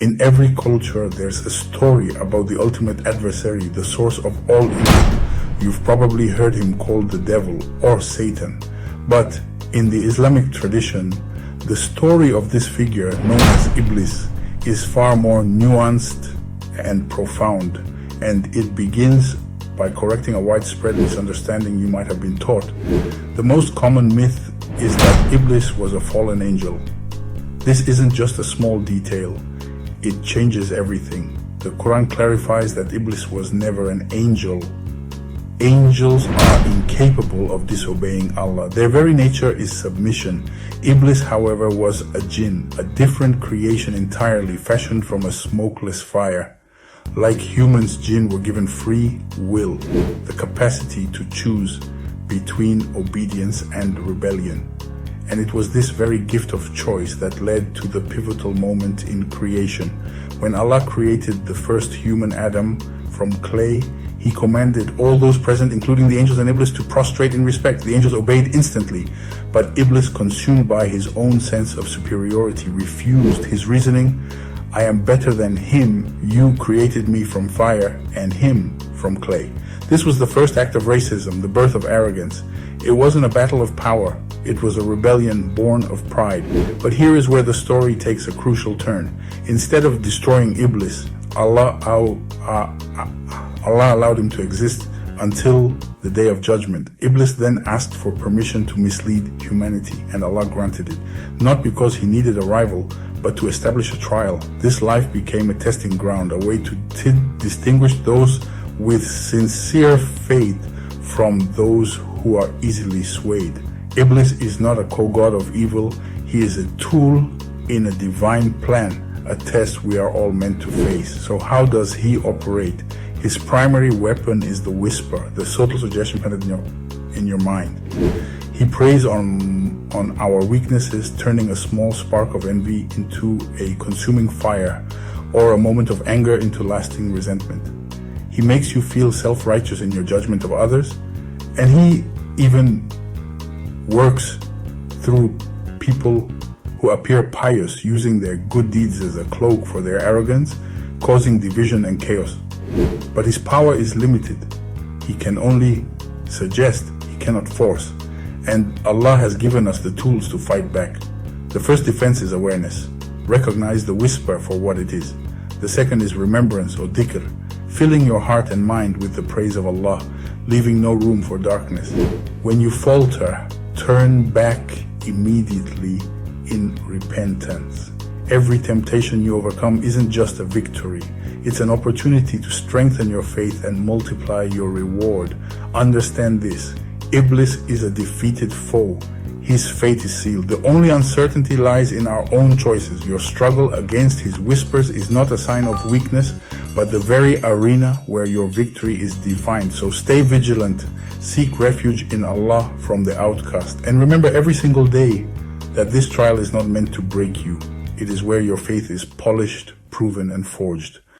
In every culture, there's a story about the ultimate adversary, the source of all evil. You've probably heard him called the devil or Satan. But in the Islamic tradition, the story of this figure, known as Iblis, is far more nuanced and profound, and it begins by correcting a widespread misunderstanding you might have been taught. The most common myth is that Iblis was a fallen angel. This isn't just a small detail. It changes everything. The Quran clarifies that Iblis was never an angel. Angels are incapable of disobeying Allah. Their very nature is submission. Iblis, however, was a jinn, a different creation entirely, fashioned from a smokeless fire. Like humans, jinn were given free will, the capacity to choose between obedience and rebellion. And it was this very gift of choice that led to the pivotal moment in creation. When Allah created the first human Adam from clay, He commanded all those present, including the angels and Iblis, to prostrate in respect. The angels obeyed instantly, but Iblis, consumed by his own sense of superiority, refused. His reasoning, I am better than him, you created me from fire and him from clay. This was the first act of racism, the birth of arrogance. It wasn't a battle of power. It was a rebellion born of pride. But here is where the story takes a crucial turn. Instead of destroying Iblis, Allah allowed him to exist until the day of judgment. Iblis then asked for permission to mislead humanity, and Allah granted it. Not because he needed a rival, but to establish a trial. This life became a testing ground, a way to distinguish those with sincere faith from those who are easily swayed. Iblis is not a co-god of evil. He is a tool in a divine plan, a test we are all meant to face. So how does he operate? His primary weapon is the whisper, the subtle suggestion planted in your mind. He preys on our weaknesses, turning a small spark of envy into a consuming fire, or a moment of anger into lasting resentment. He makes you feel self-righteous in your judgment of others, and he even works through people who appear pious, using their good deeds as a cloak for their arrogance, causing division and chaos. But his power is limited. He can only suggest, he cannot force. And Allah has given us the tools to fight back. The first defense is awareness. Recognize the whisper for what it is. The second is remembrance or dhikr, filling your heart and mind with the praise of Allah, leaving no room for darkness. When you falter, turn back immediately in repentance. Every temptation you overcome isn't just a victory. It's an opportunity to strengthen your faith and multiply your reward. Understand this. Iblis is a defeated foe. His fate is sealed. The only uncertainty lies in our own choices. Your struggle against his whispers is not a sign of weakness, but the very arena where your victory is defined. So stay vigilant. Seek refuge in Allah from the outcast. And remember every single day that this trial is not meant to break you. It is where your faith is polished, proven, and forged.